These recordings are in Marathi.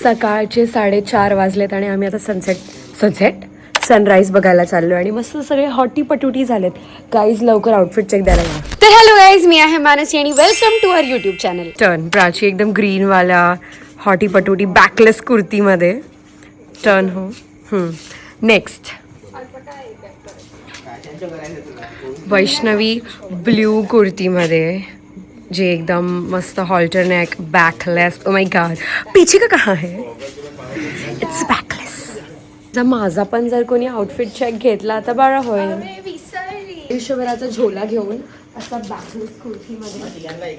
सकाळचे 4:30 वाजलेत आणि आम्ही आता सनराईज बघायला चाललो आणि मस्त सगळे हॉटी पटुटी झालेत. गाईज लवकर आउटफिट चेक द्यायला या. तर हॅलो गाईज, मी आहे मानसी आणि welcome to our YouTube channel. Turn Prachi एकदम ग्रीन वाला हॉटी पटुटी बॅकलेस कुर्तीमध्ये टर्न हो. नेक्स्ट वैष्णवी ब्ल्यू कुर्तीमध्ये जे एकदम मस्त halter neck backless. Oh my God, पीछे का कहाँ है? It's backless. जर माझा पण जर कोणी आउटफिट चेक घेतला तर बरं होईल. आयुष्यभराचा झोला घेऊन असा बॅकलेस कुर्तीमध्ये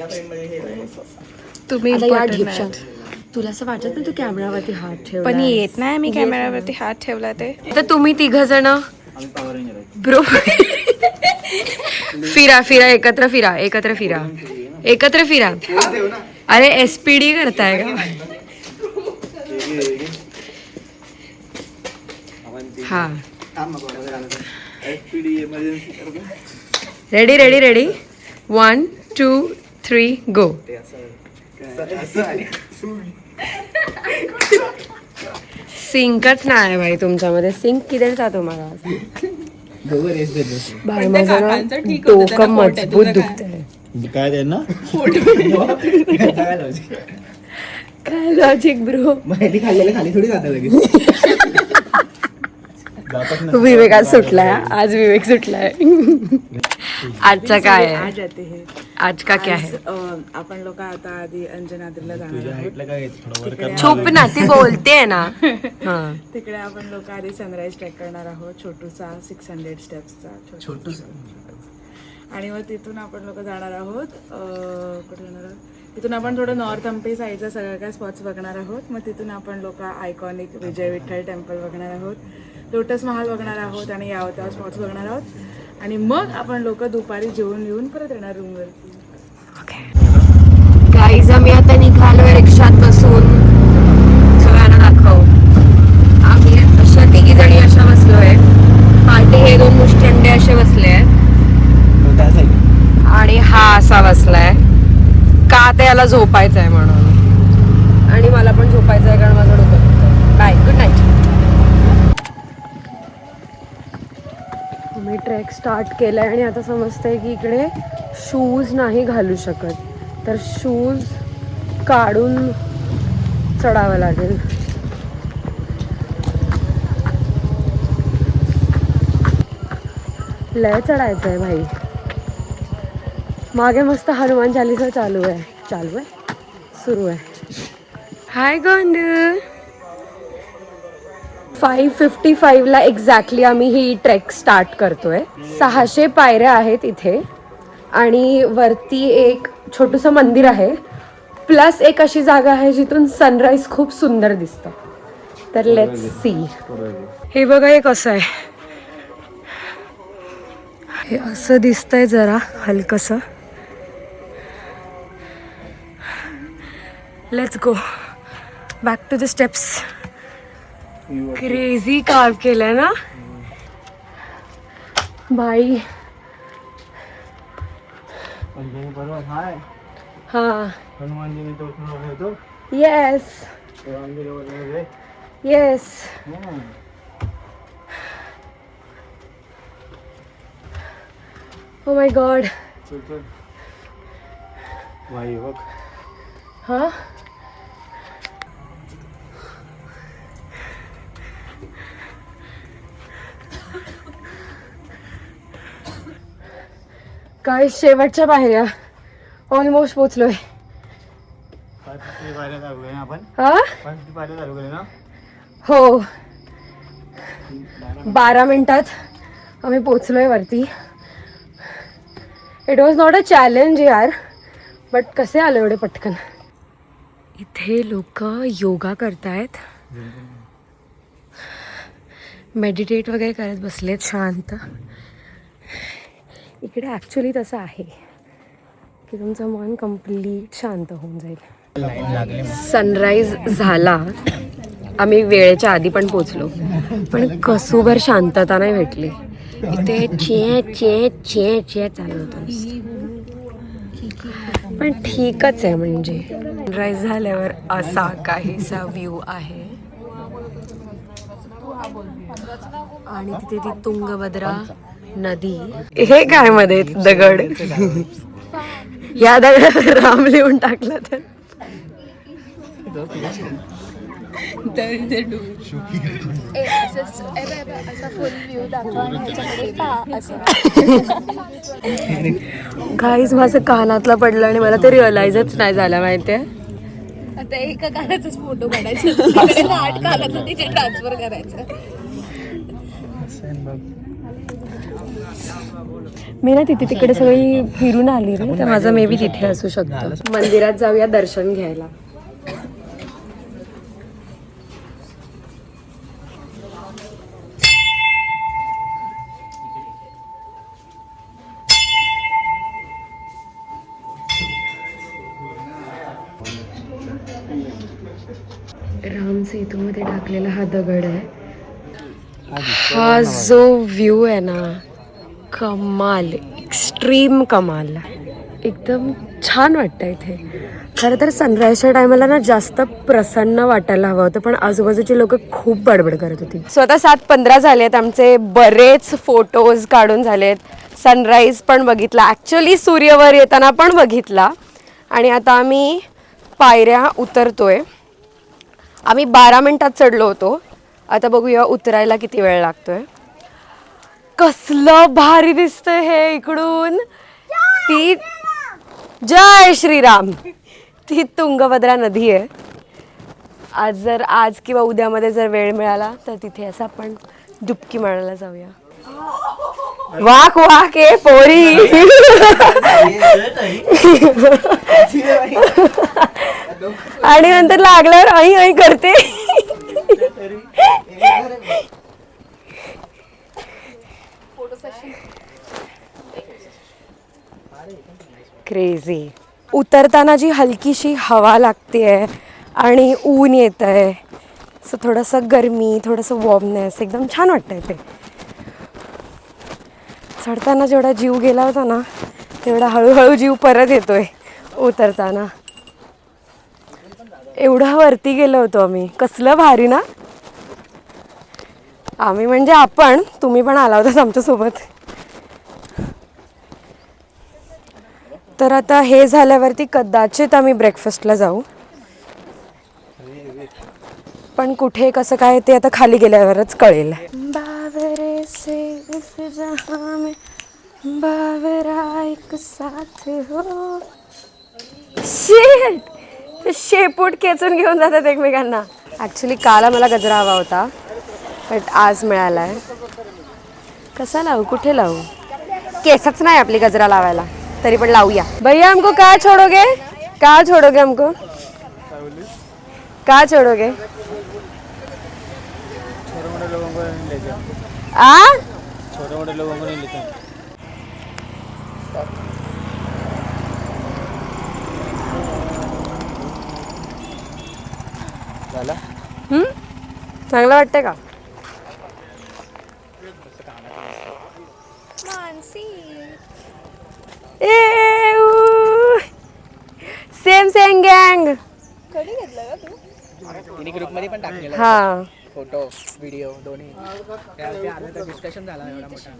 तुम्ही तुला असं वाटत ना तू कॅमेरावरती हात ठेव, पण येत नाही मी कॅमेरावरती हात ठेवला ते. तर तुम्ही 3 जण ब्रो फिरा एकत्र फिरा. अरे SPD करताय का? हा रेडी 1 2 3 गो. सिंकच नाही भाई तुमच्यामध्ये. सिंक किती तुम्हाला भाई माझं ना डोकं मजबूत दुखतंय. काय ते ना काय लॉजिक ब्रो. खाली थोडी जाता लगेच. विवेक आज सुटलाय. विवेक सुटलाय. आजचा काय आहे? आज का क्या है? आपण लोक आता आधी अंजनाद्रीला जाणार आहोत. चुप ना, ती बोलते ना. तिकडे आपण लोक आधी सनराईज ट्रेक करणार आहोत, छोटूसा 600 स्टेप्सचा छोटूसा. आणि मग तिथून आपण लोक जाणार आहोत कुठे जाणार आहोत, तिथून आपण थोडं नॉर्थ हम्पी साईडचा सगळं काय स्पॉट्स बघणार आहोत. मग तिथून आपण लोक आयकॉनिक विजय विठ्ठल टेम्पल बघणार आहोत, लोटस महाल बघणार आहोत आणि यावता स्पॉट्स बघणार आहोत. आणि मग आपण लोक दुपारी जेवून येऊन परत येणार रूमवरती. गाईज आम्ही आता निघालोय रिक्षात बसून. सगळ्यांना दाखव. आम्ही अशा 3 जणी अशा बसलोय. पार्टी हे 2 मुष्टंडे असे बसले आणि हा असा बसलाय का ते याला झोपायचंय म्हणून. आणि मला पण झोपायचंय कारण माझं डोकं. Bye, good night. मी ट्रेक स्टार्ट केलाय आणि आता समजतंय की इकडे शूज नाही घालू शकत, तर शूज काढून चढावं लागेल. लय चढायचं आहे भाई. मागे मस्त हनुमान चालीसा चालू आहे सुरू आहे. हाय गोंधू. 5:55 ला एक्झॅक्टली आम्ही ही ट्रेक स्टार्ट करतोय. 600 पायऱ्या आहेत इथे आणि वरती एक छोटंसं मंदिर आहे, प्लस एक अशी जागा आहे जिथून सनराईज खूप सुंदर दिसतं. तर लेट्स सी. हे बघा हे कसं आहे. हे असं दिसतंय जरा हलकसं. Let's go back to the steps. Crazy carve केलंय ना भाई. हा येस ओ माय गॉड. हा काय शेवटच्या पायऱ्या ऑलमोस्ट पोचलोय. हो 12 मिनिटात आम्ही पोचलोय वरती. It was not a challenge यार, बट कसे आलो एवढे पटकन. इथे लोक योगा करतायत, मेडिटेट वगैरे करत बसलेत शांत. इकडे ॲक्च्युली तसं आहे की तुमचं मन कम्प्लीट शांत होऊन जाईल. सनराईज झाला, आम्ही वेळेच्या आधी पण पोचलो, पण कसुभर शांतता नाही भेटली. इथे चे चालू होतं. पण ठीकच आहे, म्हणजे सनराईज झाल्यावर असा काहीसा व्ह्यू आहे आणि तिथे ती तुंगभद्रा नदी. हे काय मध्ये दगड या दगडावर राम लिहून टाकलं तर काहीच माझं कानातलं पडलं आणि मला ते रिअलाइजच नाही झालं माहितीये. आता एका कानाचाच फोटो काढायचा 8 कानाचं तिथे ट्रान्सफर करायचं. मी ना तिकडे सगळी फिरून आली रे, तर माझं मे बी तिथे असू शकतो. मंदिरात जाऊया दर्शन घ्यायला. राम सेतूमध्ये टाकलेला हा दगड आहे. हा जो व्ह्यू आहे ना, कमाल, एक्स्ट्रीम कमाल, एकदम छान वाटतं इथे. खरं तर सनराईजच्या टायमाला ना जास्त प्रसन्न वाटायला हवं होतं, पण आजूबाजूची लोक खूप बडबड करत होती. स्वतः 7:15 झालेत, आमचे बरेच फोटोज काढून झालेत. सनराईज पण बघितला, ॲक्च्युली सूर्यवर येताना पण बघितला. आणि आता आम्ही पायऱ्या उतरतोय. आम्ही 12 मिनिटात चढलो होतो, आता बघूया उतरायला किती वेळ लागतोय. कसलं भारी दिसतंय हे इकडून. ती जय श्रीराम, ती तुंगभद्रा नदी आहे. आज किंवा उद्यामध्ये जर वेळ मिळाला तर तिथे असं आपण डुबकी मारायला जाऊया. वाक वाक ए पोरी. आणि नंतर लागल्यावर आई आई करते. क्रेझी. उतरताना जी हलकीशी हवा लागते आणि ऊन येत आहे, सो थोडंसं गरमी, थोडंसं वॉर्मनेस, एकदम छान वाटतंय ते. चढताना जेवढा जीव गेला होता ना, तेवढा हळूहळू जीव परत येतोय उतरताना. एवढं वरती गेलो होतो आम्ही, कसलं भारी ना. आम्ही म्हणजे आपण, तुम्ही पण आला होतात आमच्यासोबत. तर आता हे झाल्यावरती कदाचित आम्ही ब्रेकफास्टला जाऊ, पण कुठे कसं काय ते आता खाली गेल्यावरच कळेल. बावरे से उस जहां में बावरा एक साथ हो. शिट, शेपूट खेचून घेऊन जातात एकमेकांना. ॲक्च्युली काल मला गजरा हवा होता, बट आज मिळाला आहे. कसा लावू, कुठे लावू? केसच नाही आपली गजरा लावायला, तरी पण लावूया. भैया हमको क्या छोड़ोगे, क्या छोड़ोगे हमको, क्या छोड़ोगे? छोटे मोटे लोगों को नहीं लेते. चांगलं वाटतंय का? सेम सेम गँग. तिने ग्रुप मध्ये पण टाकलेलं हा, फोटो व्हिडिओ दोन्ही. डिस्कशन झाला एवढा मोठा.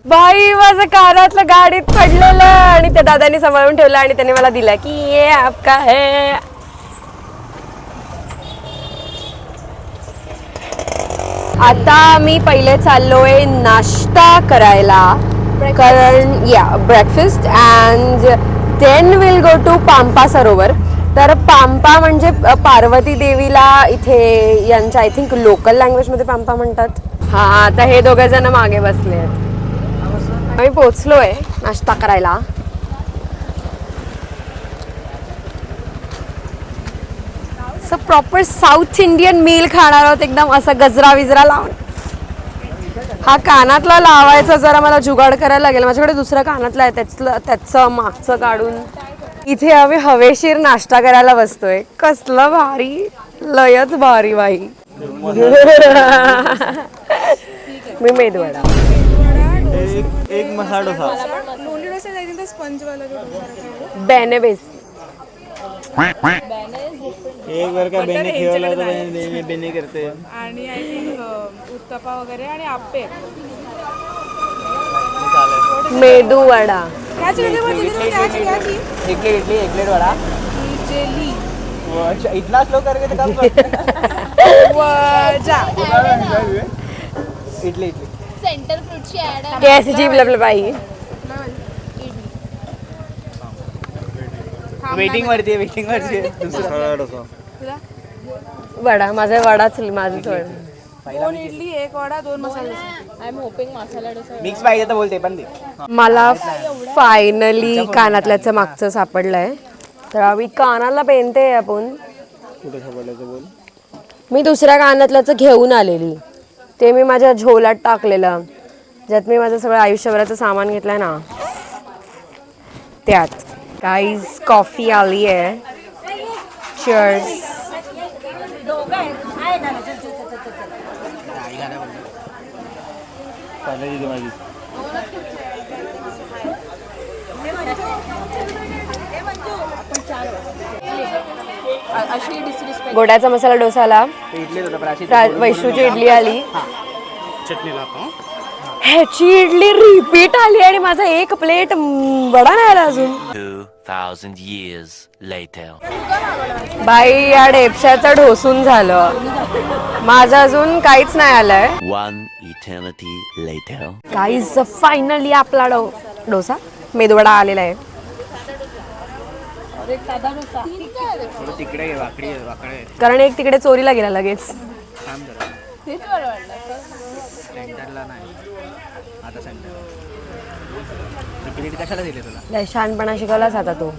बाई माझं कानातलं गाडीत पडलेलं आणि त्या दादानी सांभाळून ठेवलं आणि त्याने मला दिला की ये आपका है. आता मी पहिले चाललोय नाश्ता करायला, कारण breakfast, and then will go to Pampa Sarovar. तर पांपा म्हणजे पार्वती देवीला इथे यांच्या आय थिंक लोकल लँग्वेजमध्ये पांपा म्हणतात. हा, आता हे दोघे जण मागे बसले आहेत. आम्ही पोचलोय नाश्ता करायला. असं प्रॉपर साऊथ इंडियन मील खाणार आहोत, एकदम असं गजरा विजरा लावून. हा कानातला लावायचा जरा मला जुगाड करायला लागेल. माझ्याकडे दुसरा कानातला आहे, त्याचं मागचं काढून. इथे आम्ही हवेशीर नाश्ता करायला बसतोय. कसलं भारी, लयच भारी बाई. मी मेदूवडा, एक मसाला डोसा, लोणी डोसा, स्पंज वाला बेनेबेस. एक बार का बेने खेळला तर बेने करते. आणि आय थिंक उत्तप्पा वगैरे आणि आप्पे. मेदू वडा. क्या चाहिए वो दीदी क्या चाहिए? एक प्लेट इडली, एक प्लेट वड़ा. जेली अच्छा, इतना स्लो करके तो कम करते. वजा. इडली इडली. सेंटर फ्रूटची ऍड आहे. कैसी जीभ लपलपाई. वेटिंग वरती दुसरा डोसा. वडा माझा वडाच माझंच वडा. 2 इडली 1 वडा 2 मसाले. I am hoping masala dosa. Mix पाहिजे तर बोलते पण दे. मला फायनली कानातल्याचं मागचं सापडलंय. तर आम्ही कानाला पेनते आपण. कुठे सापडलं बोल. मी दुसऱ्या कानातल्याचं घेऊन आलेली. ते मी माझ्या झोलात टाकलेलं, ज्यात मी माझं सगळं आयुष्यभराचं सामान घेतलंय ना, त्यात. गाईज कॉफी आली आहे. चीअर्स. अशी डिसरिस्पेक्ट. गोड्याचा मसाला डोसा आला. इडली होता प्राची. वैष्णूची इडली आली. चटणी लावतो. ह्याची इडली रिपीट आली आणि माझा एक प्लेट वडा नाही आला अजून. 2000 years later. बाई या डेपशाचं ढोसून झालं. माझं अजून काहीच नाही आलंय. One eternity later. काहीच फायनली आपला डोसा मेदूवडा आलेला आहे. थोडं तिकडे घे, वाकडे. कारण एक तिकडे चोरीला गेला लगेच. थांब जरा. तेच बरं वाटलं. सेंटरला नाही. आता सेंटर. प्लेट कशाला दिले तुला? लय शहाणपणा शिकवलास आता तू.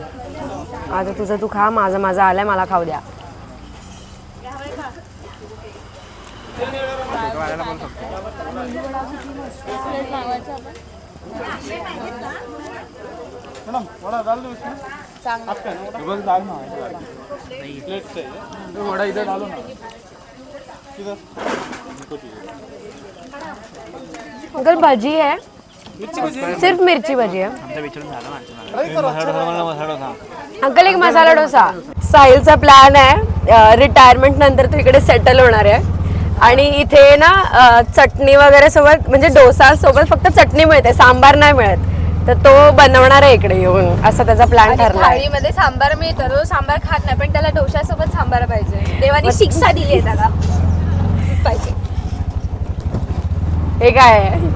आता तुझं तू खा, माझं आलंय, मला खाऊ द्या. फोटो वाढायला बोल फक्त. वडा इधर डालो ना. अंकल भजी है, सिर्फ मिरची भजी है. आमचा विचारून झाला माणसं. अंकल एक मसाला डोसा. साहिलचा प्लॅन आहे रिटायरमेंट नंतर तो इकडे सेटल होणार आहे आणि इथे ना चटणी वगैरे सोबत, म्हणजे डोसा सोबत फक्त चटणी मिळते, सांबार नाही मिळत. तर तो बनवणार आहे इकडे येऊन, असा त्याचा प्लॅन ठरला आहे. थाळीमध्ये सांबार मिळतं. तो सांबार खात नाही, पण त्याला डोशासोबत सांबार पाहिजे. देवानी शिक्षा दिली आहे त्याला. पाहिजे. हे काय आहे?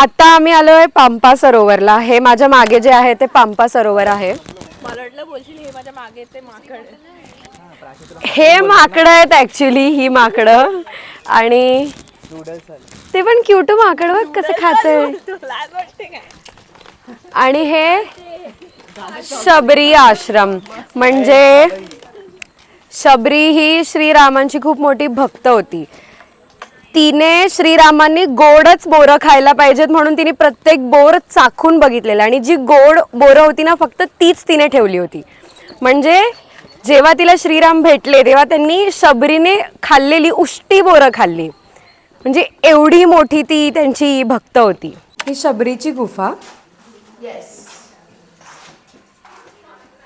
आता आम्ही आलोय पंपा सरोवरला. हे माझ्या मागे जे आहे ते पंपा सरोवर आहे. मला वाटलं बोलशील हे माझ्या मागे ते माकड. हे माकडं आहेत ऍक्च्युली, ही माकडं. आणि ते पण क्यूट माकड बघ कसं खातंय. आणि हे शबरी आश्रम, म्हणजे शबरी ही श्रीरामांची खूप मोठी भक्त होती. तिने श्रीरामांनी गोडच बोरं खायला पाहिजेत म्हणून तिने प्रत्येक बोर चाखून बघितलेलं आणि जी गोड बोरं होती ना फक्त तीच तिने ठेवली होती. म्हणजे जेव्हा तिला श्रीराम भेटले तेव्हा त्यांनी शबरीने खाल्लेली उष्टी बोरं खाल्ली. म्हणजे एवढी मोठी ती त्यांची भक्त होती. ही शबरीची गुफा.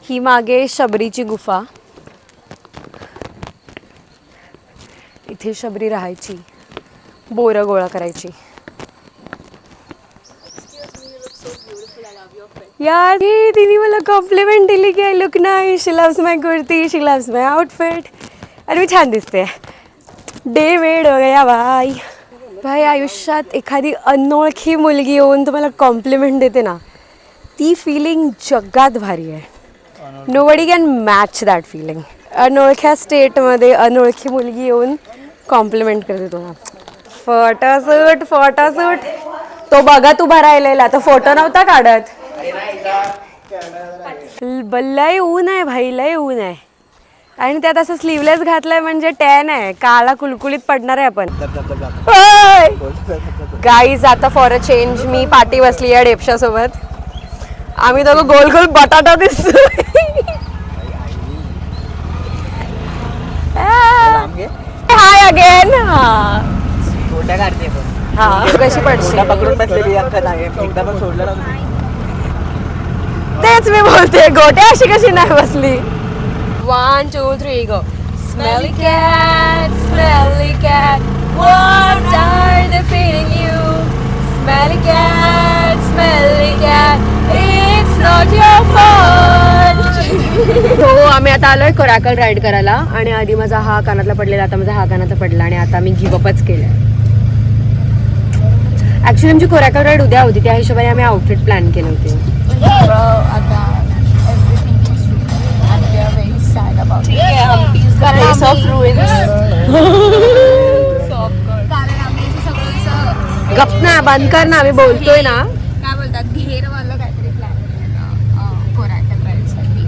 ही मागे शबरीची गुफा. इथे शबरी राहायची, बोरं गोळा करायची. यार हे तिने मला कॉम्प्लिमेंट दिली की I look nice, she loves my kurti, she loves my outfit. अरे मी छान दिसते. डे वेड हो गया भाई. भाई आयुष्यात एखादी अनोळखी मुलगी येऊन तुम्हाला कॉम्प्लिमेंट देते ना, ती फिलिंग जगात भारी आहे. Nobody can match that feeling. अनोळख्या स्टेटमध्ये अनोळखी मुलगी येऊन कॉम्प्लिमेंट करते तुम्हाला. Photoshoot photoshoot. तो बघा तू भरायलेला, तो फोटो नव्हता काढत. लय ऊन आहे भाई, लय ऊन आहे. आणि त्यात असं स्लीवलेस घातलंय म्हणजे टॅन आहे, काळा कुलकुलीत पडणार आहे आपण. गाईज आता फॉर अ चेंज मी पाठी बसली आहे डेपशा सोबत. आम्ही दोघं गोल गोल बटाटा दिसतोय. हाय अगेन. हा छोट्या काढते पण. हा कशी पडशी पकडून बसलेली अख्खा नाही, एकदा पण सोडलं नव्हतं. तेच मी बोलते गोट्या अशी कशी नाही बसली. 1 2 3 गो. Smelly cat, what are they feeding you? Smelly cat, it's not your fault. हो आम्ही आता आलोय कोराकल राईड करायला आणि आधी माझा हा कानातला पडलेला, आता माझा हा कानातला पडला आणि आता मी गिवअपच केलंय. ऍक्च्युली आमची कोराकल राईड उद्या होती, त्या हिशोबाने आम्ही आउटफिट प्लॅन केले होते. गप ना, बंद कर ना, आम्ही बोलतोय ना. काय बोलतात घेरवालं काहीतरी प्लॅन केलं कोराकल राईडसाठी,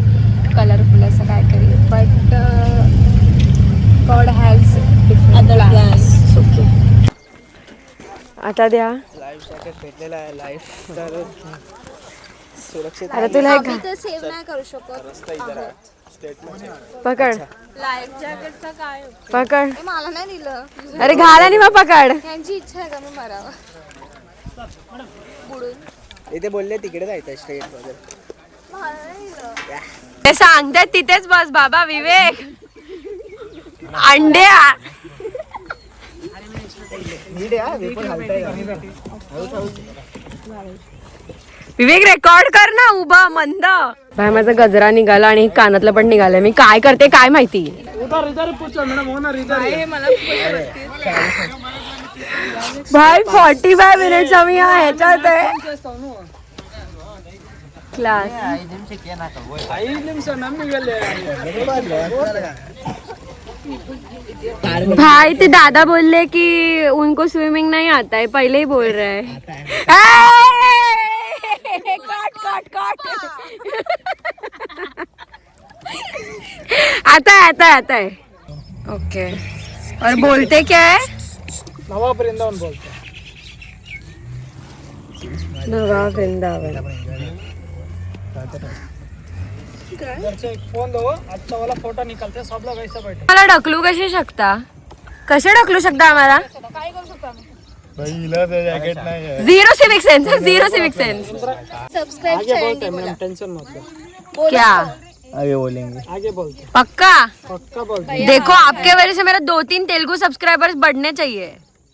कलरफुल असं काहीतरी. But God has other plans. Okay आता द्या. लाईफ जॅकेट भेटलेला आहे. लाईफ तर सुरक्षित आता तुला एक आम्ही तर सेव्ह नाही करू शकत. पकड लाईफ जॅकेटचा काय पकड. हे मला नाही दिलं. अरे घाल आणि मग पकड. त्यांची इच्छा आहे का मी मरावं बुडून. इथे बोलले तिकडे जायचं स्ट्रेट वगैरे. मला नाही दिलं. ते सांगतात तिथेच बस बाबा विवेक. अंड्या विवेक रेकॉर्ड कर ना उभा मंद. भाई माझा गजरा निघाला आणि कानातलं पण निघालं. मी काय करते काय माहिती. भाई 45 मिनिट्स आम्ही ह्याच्यात आहे. क्लास भाई ते दादा बोलले कि उनको स्विमिंग नहीं आता है, पहले ही बोल रहे हैं. काट काट काट. आता है. ओके और बोलते क्या है? नवा वृंदावन बोलते. नवा वृंदावन. एक फोन दो, अच्छा वाला फोटो निकलते सब लोग ऐसा बैठे. मला ढकलू कसे शकता? कसे ढकलू शकता आम्हाला? काय करू शकतो आम्ही? जॅकेट नाही. Zero civic sense. Zero civic sense. Subscribe channel बोला. टेंशन मत लो. क्या आगे बोलेंगे. आगे बोलते. पक्का? पक्का बोलते. देखो आपके वजह से मेरा 2-3 तेलुगू सब्सक्राइबर्स बढ़ने चाहिए.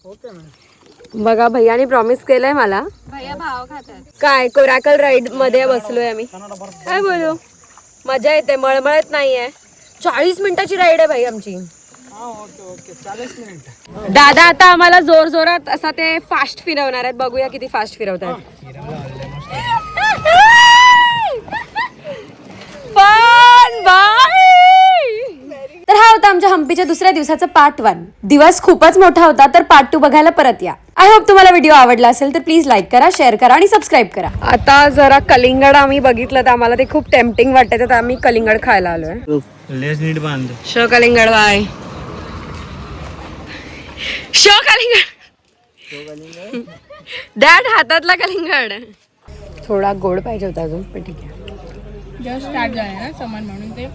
Okay ma'am. बघा भैयाने प्रॉमिस केलंय मला. भैया भाव खातात. काय कोराकल राईड मध्ये बसलोय आम्ही. काय बोलू, मजा येते, मळमळत नाहीये. 40 मिनिटाची राईड आहे भाई आमची. Okay 40 minute. दादा आता आम्हाला जोर जोरात असा ते फास्ट फिरवणार आहेत. बघूया किती फास्ट फिरवतात. Fun bye. तर हा होता आमच्या हम्पीच्या दुसऱ्या दिवसाचा पार्ट 1. दिवस खूपच मोठा होता, तर पार्ट 2 बघायला परत या. आय होप तुम्हाला व्हिडिओ आवडला असेल तर प्लीज लाईक करा, शेअर करा आणि सबस्क्राईब करा. आता जरा कलिंगड आम्ही बघितलं तर आम्हाला ते खूप टेम्पटिंग वाटायचं, तर आम्ही कलिंगड खायला आलोय. लेस नीट बांध. शो कलिंगड बाय. शो कलिंगड. दॅट हातातला कलिंगड. थोडा गोड पाहिजे होता अजून, पण ठीक आहे. जस्ट स्टार्ट झालं ना सामान म्हणून ते